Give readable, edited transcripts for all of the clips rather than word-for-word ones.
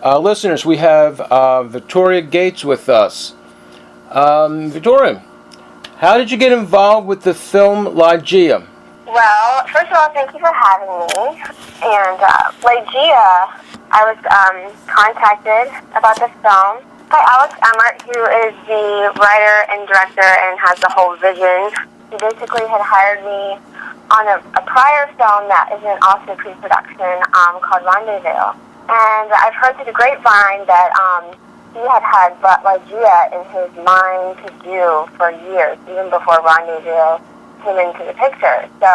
Listeners, we have Victoria Gates with us. Victoria, how did you get involved with the film Ligeia? Well, first of all, thank you for having me. And Ligeia, I was contacted about this film by Alex Emmert, who is the writer and director and has the whole vision. He basically had hired me on a prior film that is in Austin pre-production called Rendezvous. And I've heard through the grapevine that he had Ligeia in his mind to do for years, even before Rendezvous came into the picture. So,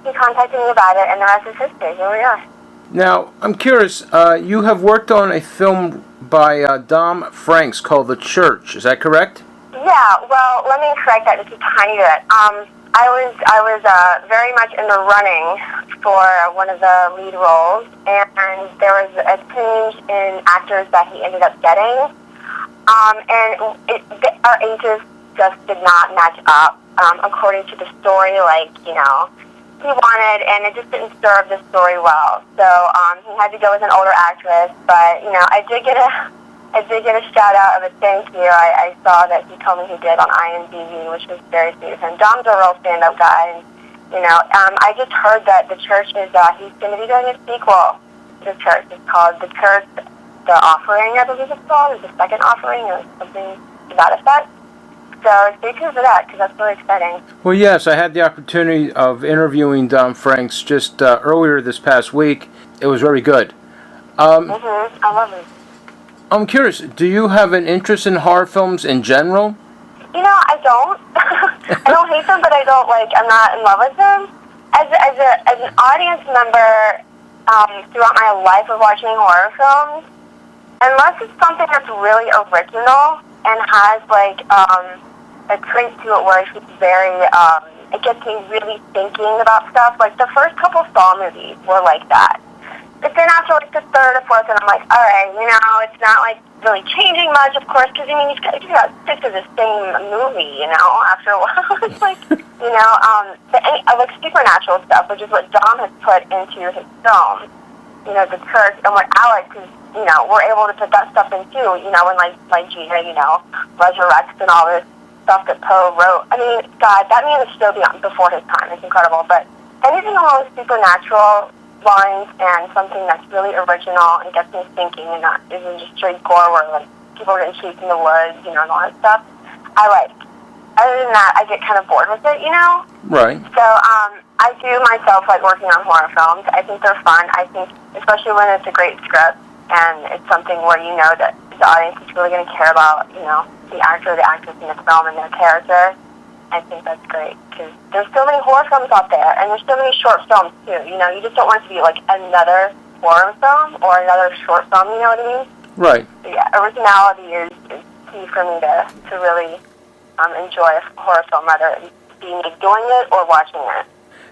he contacted me about it, and the rest is history. Here we are. Now, I'm curious, you have worked on a film by Dom Franks called The Church, is that correct? Yeah, well, let me correct that just a tiny bit. I was very much in the running for one of the lead roles, and there was a change in actors that he ended up getting, and our ages just did not match up according to the story, he wanted, and it just didn't serve the story well. So he had to go with an older actress, but I did get a shout out of a thank you. I saw that he told me he did on IMDb, which was very sweet of him. Dom's a real stand-up guy, and I just heard that The Church is he's going to be doing a sequel to The Church. It's called The Church, The Offering, I believe it's called, or The Second Offering, or something to that effect. So stay tuned for that, because that's really exciting. Well, yes, I had the opportunity of interviewing Dom Franks just earlier this past week. It was very good. I love it. I'm curious, do you have an interest in horror films in general? I don't. I don't hate them, but I'm not in love with them. As an audience member, throughout my life of watching horror films, unless it's something that's really original and has a trait to it where it's very, it gets me really thinking about stuff. Like the first couple Saw movies were like that. But then after the third or fourth, and I'm like, all right, it's not really changing much, of course, because you got sick of the same movie, after a while. It's supernatural stuff, which is what Dom has put into his film, The Church, and what Alex is, we're able to put that stuff in too, when Ligeia, resurrects and all this stuff that Poe wrote. I mean, God, that man is still before his time. It's incredible. But anything along supernatural lines and something that's really original and gets me thinking and not isn't just straight gore where people are getting chased in the woods, and all that stuff, I like. Other than that, I get kind of bored with it, Right. So, I do myself like working on horror films. I think they're fun. I think, especially when it's a great script and it's something where that the audience is really going to care about, the actor or the actress in the film and their character. I think that's great, because there's so many horror films out there, and there's so many short films, too. You just don't want it to be like another horror film or another short film, you know what I mean? Right. So, yeah, originality is key for me to really enjoy a horror film, whether it be me doing it or watching it.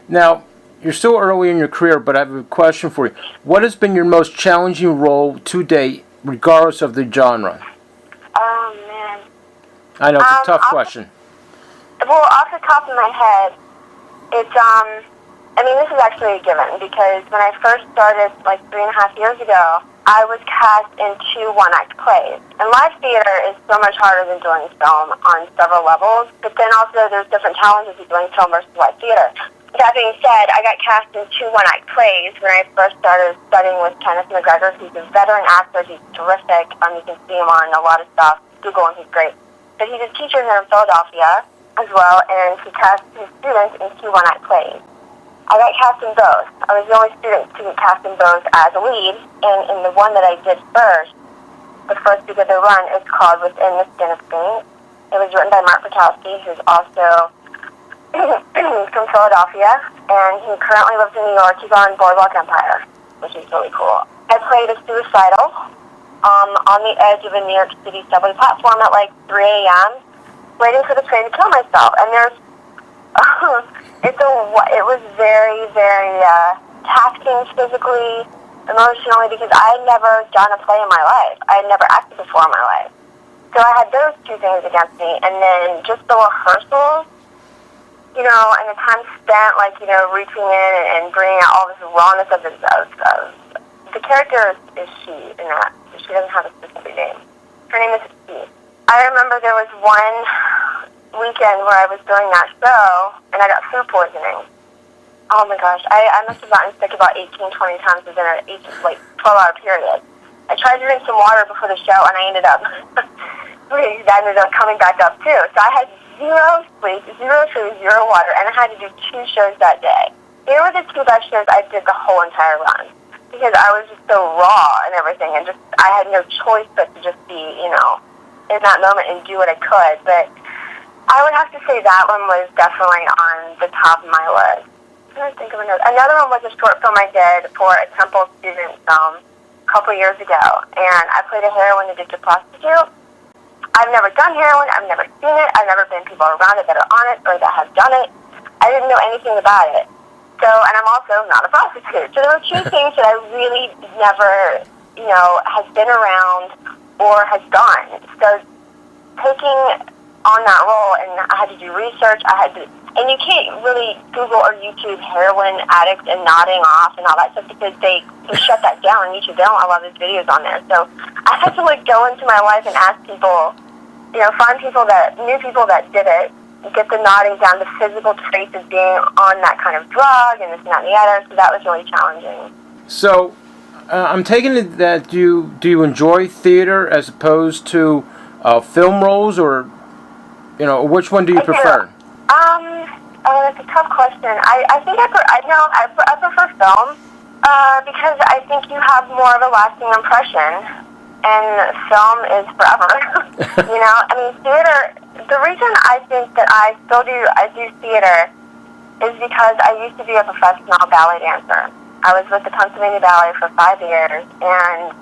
Now, you're still early in your career, but I have a question for you. What has been your most challenging role to date, regardless of the genre? Oh, man. I know, it's a tough question. Well, off the top of my head, it's, this is actually a given, because when I first started, 3.5 years ago, I was cast in 2 one-act plays. And live theater is so much harder than doing film on several levels, but then also there's different challenges of doing film versus live theater. That being said, I got cast in 2 one-act plays when I first started studying with Kenneth McGregor. He's a veteran actor. He's terrific. You can see him on a lot of stuff. Google him. He's great. But he's a teacher here in Philadelphia as well, and he cast his students in 2 one-act plays. I got cast in both. I was the only student to get cast in both as a lead, and in the one that I did first, the first week of the run, is called Within the Skin of Things. It was written by Mark Patowski, who's also from Philadelphia, and he currently lives in New York. He's on Boardwalk Empire, which is really cool. I played a suicidal on the edge of a New York City subway platform at 3 a.m., waiting for the train to kill myself. And there's, it was very, very taxing physically, emotionally, because I had never done a play in my life. I had never acted before in my life. So I had those 2 things against me, and then just the rehearsals, and the time spent, reaching in and bringing out all this rawness of the character is she in that. She doesn't have a specific name. Her name is she. I remember there was one weekend where I was doing that show, and I got food poisoning. Oh my gosh, I must have gotten sick about 18, 20 times within a 12-hour period. I tried to drink some water before the show, and I ended up coming back up too. So I had zero sleep, zero food, zero water, and I had to do 2 shows that day. They were the 2 best shows I did the whole entire run, because I was just so raw and everything, and just I had no choice but to just be, in that moment and do what I could. But I would have to say that one was definitely on the top of my list. I'm trying to think of another one was a short film I did for a Temple student film a couple years ago, and I played a heroin addicted prostitute. I've never done heroin, I've never seen it, I've never been people around it that are on it or that have done it. I didn't know anything about it. So, and I'm also not a prostitute. So there were 2 things that I really never, has been around or has done. So taking on that role, and I had to do research, and you can't really Google or YouTube heroin addicts and nodding off and all that stuff, because they shut that down on YouTube. They don't allow those videos on there. So I had to go into my life and ask people, find new people that did it, get the nodding down, the physical traits of being on that kind of drug and this and that and the other. So that was really challenging. So I'm taking it that do you enjoy theater as opposed to film roles, or which one do you prefer? That's a tough question. I think I prefer film because I think you have more of a lasting impression, and film is forever. Theater. The reason I think that I do theater is because I used to be a professional ballet dancer. I was with the Pennsylvania Ballet for 5 years, and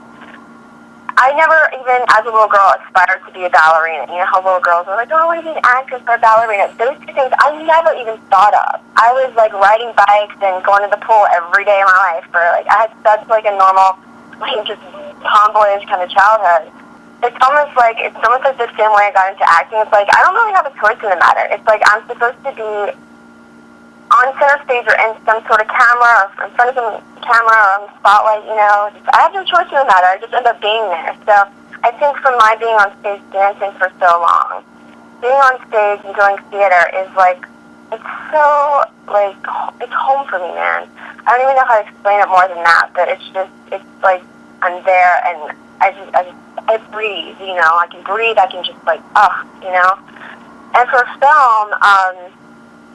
I never even, as a little girl, aspired to be a ballerina. You know how little girls are like, oh, I want to be an actress or a ballerina. Those 2 things I never even thought of. I was riding bikes and going to the pool every day of my life. I had such a normal, just tomboyish kind of childhood. It's almost like the same way I got into acting. It's I don't really have a choice in the matter. It's I'm supposed to be on center stage or in some sort of camera or in front of some camera or on the spotlight, I have no choice in the matter. I just end up being there. So I think from my being on stage dancing for so long, being on stage and doing theater is it's so, it's home for me, man. I don't even know how to explain it more than that, but it's I'm there and I breathe, I can breathe, I can just And for film,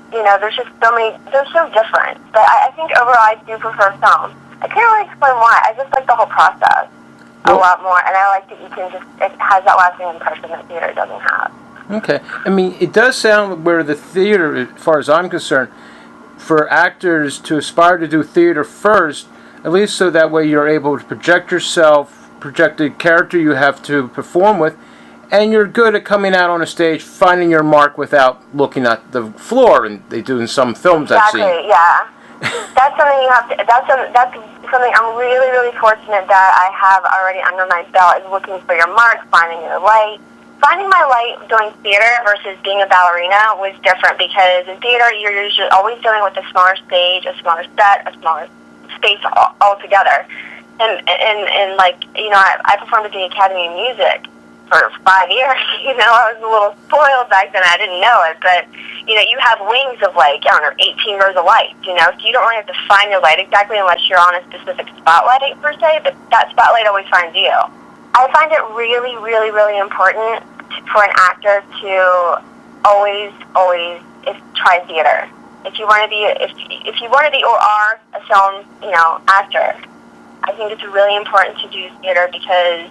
there's just so many, they're so different. But I think overall I do prefer film. I can't really explain why. I just like the whole process a lot more, and I like that it has that lasting impression that theater doesn't have. Okay. It does sound where the theater, as far as I'm concerned, for actors to aspire to do theater first, at least so that way you're able to project yourself, project the character you have to perform with, and you're good at coming out on a stage, finding your mark without looking at the floor, and they do in some films I've seen. Exactly, yeah. That's something you have to, that's something I'm really, really fortunate that I have already under my belt, is looking for your mark, finding your light. Finding my light doing theater versus being a ballerina was different, because in theater you're usually always dealing with a smaller stage, a smaller set, a smaller space altogether. And I performed at the Academy of Music for 5 years. I was a little spoiled back then. I didn't know it, but you have wings of 18 rows of lights. So you don't really have to find your light exactly unless you're on a specific spotlight per se. But that spotlight always finds you. I find it really, really, really important for an actor to always try theater. If you want to be or are a film actor, I think it's really important to do theater, because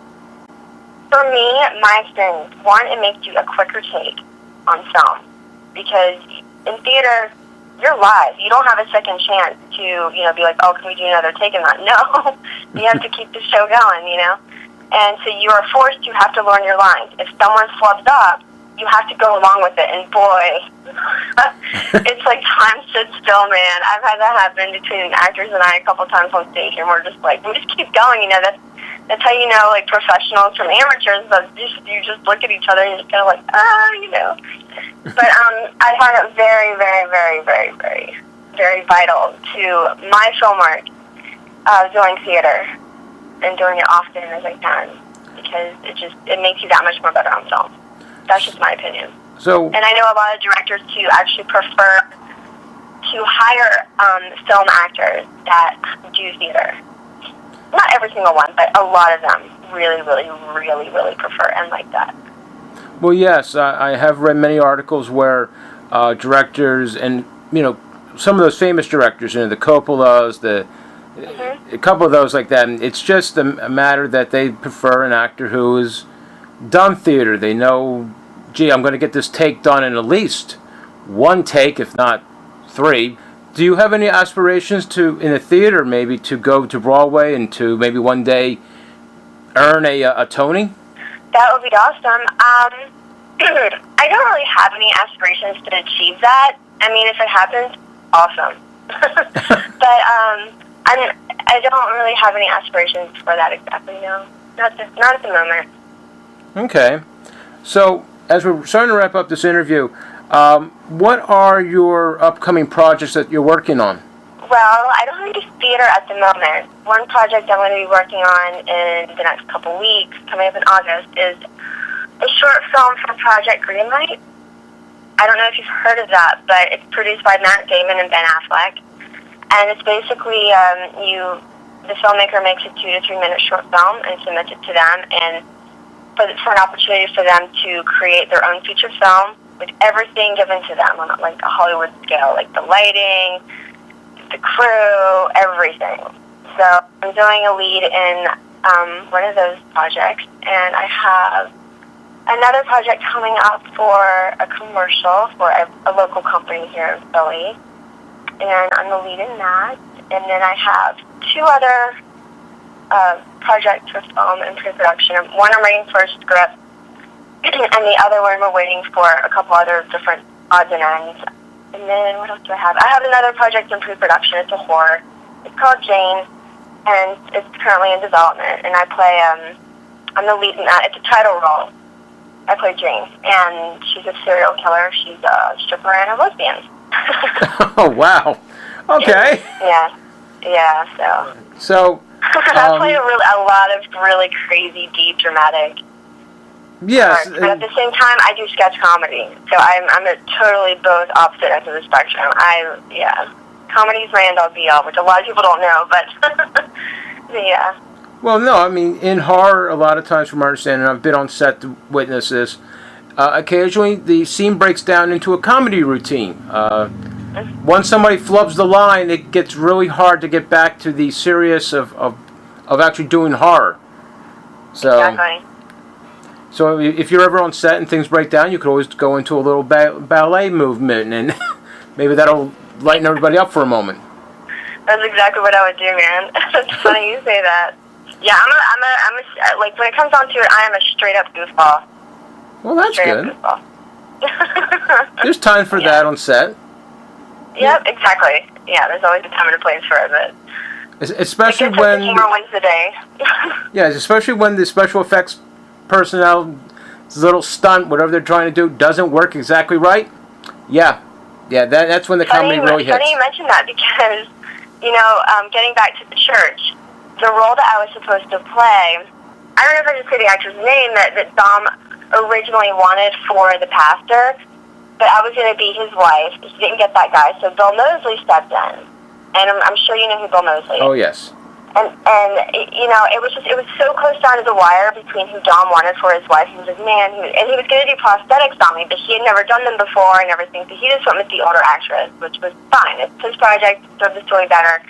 for me, my experience, one, it makes you a quicker take on film, because in theater, you're live. You don't have a second chance to, be like, oh, can we do another take on that? No, you have to keep the show going, And so you are forced to have to learn your lines. If someone flubs up, you have to go along with it, and boy, it's like time stood still, man. I've had that happen between actors and I a couple times on stage, and we just keep going, That's how you know, professionals from amateurs, but you just look at each other and you're just kind of But I find it very, very, very, very, very, very vital to my film work doing theater. and doing it often as I can, because it makes you that much more better on film. That's just my opinion. So, and I know a lot of directors who actually prefer to hire film actors that do theater. Not every single one, but a lot of them really, really, really, really prefer and like that. Well, yes, I have read many articles where directors and, some of those famous directors, the Coppolas, a couple of those like that, and it's just a matter that they prefer an actor who has done theater. They know, gee, I'm going to get this take done in at least one take, if not 3. Do you have any aspirations in the theater, maybe to go to Broadway and to maybe one day earn a Tony? That would be awesome. I don't really have any aspirations to achieve that. I mean, if it happens, awesome. But I don't really have any aspirations for that exactly, no. Not at the moment. Okay. So, as we're starting to wrap up this interview, what are your upcoming projects that you're working on? Well, I don't really do theater at the moment. One project I'm going to be working on in the next couple weeks, coming up in August, is a short film for Project Greenlight. I don't know if you've heard of that, but it's produced by Matt Damon and Ben Affleck. And it's basically, the filmmaker makes a 2 to 3 minute short film and submits it to them, and for an opportunity for them to create their own feature film with everything given to them on like a Hollywood scale, like the lighting, the crew, everything. So I'm doing a lead in one of those projects, and I have another project coming up for a commercial for a local company here in Philly, and I'm the lead in that. And then I have 2 other projects for film and pre-production. One I'm writing for a script, and the other one we're waiting for a couple other different odds and ends. And then what else do I have? I have another project in pre-production. It's a horror. It's called Jane, and it's currently in development. And I play, I'm the lead in that. It's a title role. I play Jane, and she's a serial killer. She's a stripper and a lesbian. Oh, wow. Okay. Yeah. So I play a lot of really crazy, deep, dramatic. Yes. But at the same time, I do sketch comedy, so I'm a totally both opposite ends of the spectrum. Comedy's my end all be all, which a lot of people don't know, but yeah. Well, no, I mean, in horror, a lot of times from my understanding, I've been on set to witness this, occasionally the scene breaks down into a comedy routine. Once somebody flubs the line, it gets really hard to get back to the serious of actually doing horror. So, exactly. So if you're ever on set and things break down, you could always go into a little ballet movement, and maybe that'll lighten everybody up for a moment. That's exactly what I would do, man. It's funny you say that. Yeah, I'm a like, when it comes down to it, I am a straight up goofball. Well, that's straight good. Up goofball. There's time for that on set. Yep, exactly. Yeah, there's always a time and a place for it, but especially when the humor wins the day. Yeah, especially when the special effects personnel, little stunt, whatever they're trying to do, doesn't work exactly right. Yeah, that's when the comedy really hits. Funny you mentioned that, because getting back to the church, the role that I was supposed to play, I don't know if I just say the actor's name that Dom originally wanted for the pastor, but I was going to be his wife. He didn't get that guy, so Bill Moseley stepped in, and I'm sure you know who Bill Moseley is. Oh, yes. And it was so close down to the wire between who Dom wanted for his wife. He was like, man, and he was going to do prosthetics on me, but he had never done them before and everything, so he just went with the older actress, which was fine. It's his project, served the story better.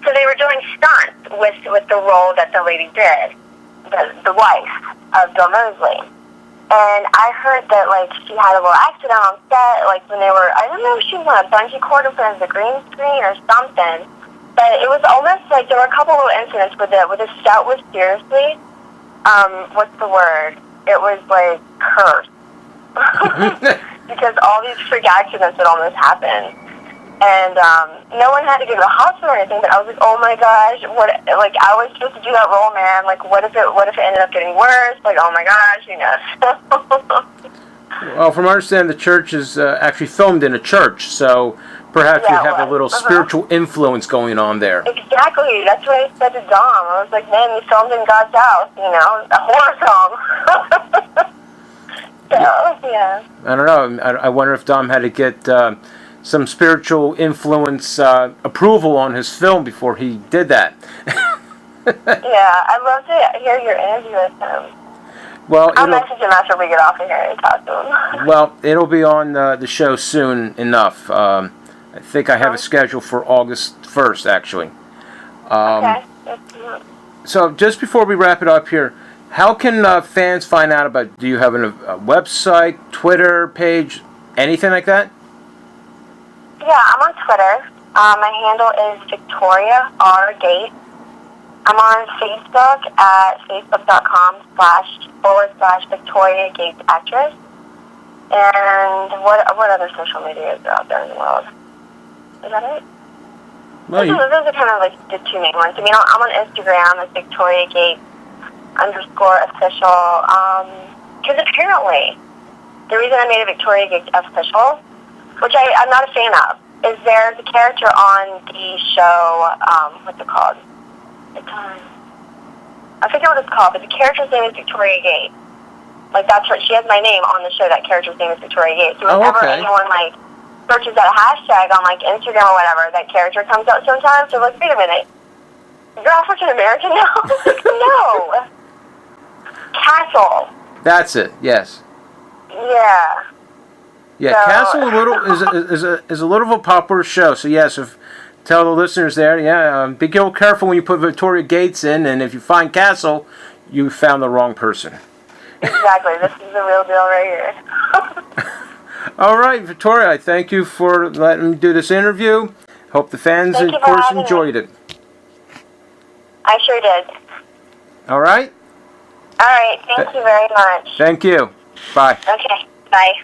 So they were doing stunts with the role that the lady did, the wife of Bill Moseley. And I heard that, like, she had a little accident on set, like, when they were, I don't know if she was on a bungee cord in front of the green screen or something. But it was almost like there were a couple little incidents where the set was seriously, what's the word? It was like cursed. Because all these freak accidents had almost happened. And no one had to go to the hospital or anything, but I was like, oh my gosh, I was supposed to do that role, man. Like, what if it ended up getting worse? Like, oh my gosh, Well, from our understanding, the church is actually filmed in a church, so perhaps you Yeah, have a well, little spiritual influence going on there. Exactly. That's what I said to Dom. I was like, man, you filmed in God's house, you know, a horror film. So, yeah. I don't know. I wonder if Dom had to get some spiritual influence approval on his film before he did that. Yeah, I'd love to hear your interview with him. Well, I'll message him after we get off of here and talk to him. Well, it'll be on the show soon enough. I think I have a schedule for August 1st, actually. Okay. So just before we wrap it up here, how can fans find out about it? Do you have a website, Twitter page, anything like that? Yeah, I'm on Twitter. My handle is Victoria R. Gates. I'm on Facebook at facebook.com//Victoria Gates Actress. And what other social media is out there in the world? Is that it? Well, those are kind of like the two main ones. I mean, I'm on Instagram as Victoria Gates _official. Because apparently, the reason I made a Victoria Gates official, which I'm not a fan of, is there's a character on the show, what's it called? I forget what it's called, but the character's name is Victoria Gates. Like, that's what, she has my name on the show, that character's name is Victoria Gates. So whenever anyone, like, searches that hashtag on, like, Instagram or whatever, that character comes out sometimes, they're like, wait a minute, you're African-American now? Like, no. Castle. That's it, yes. Yeah. Yeah, So, Castle is a little of a popular show, so yes, tell the listeners there, be careful when you put Victoria Gates in, and if you find Castle, you found the wrong person. Exactly, this is the real deal right here. All right, Victoria, I thank you for letting me do this interview. Hope the fans, of course, enjoyed it. I sure did. All right? All right, thank you very much. Thank you. Bye. Okay, bye.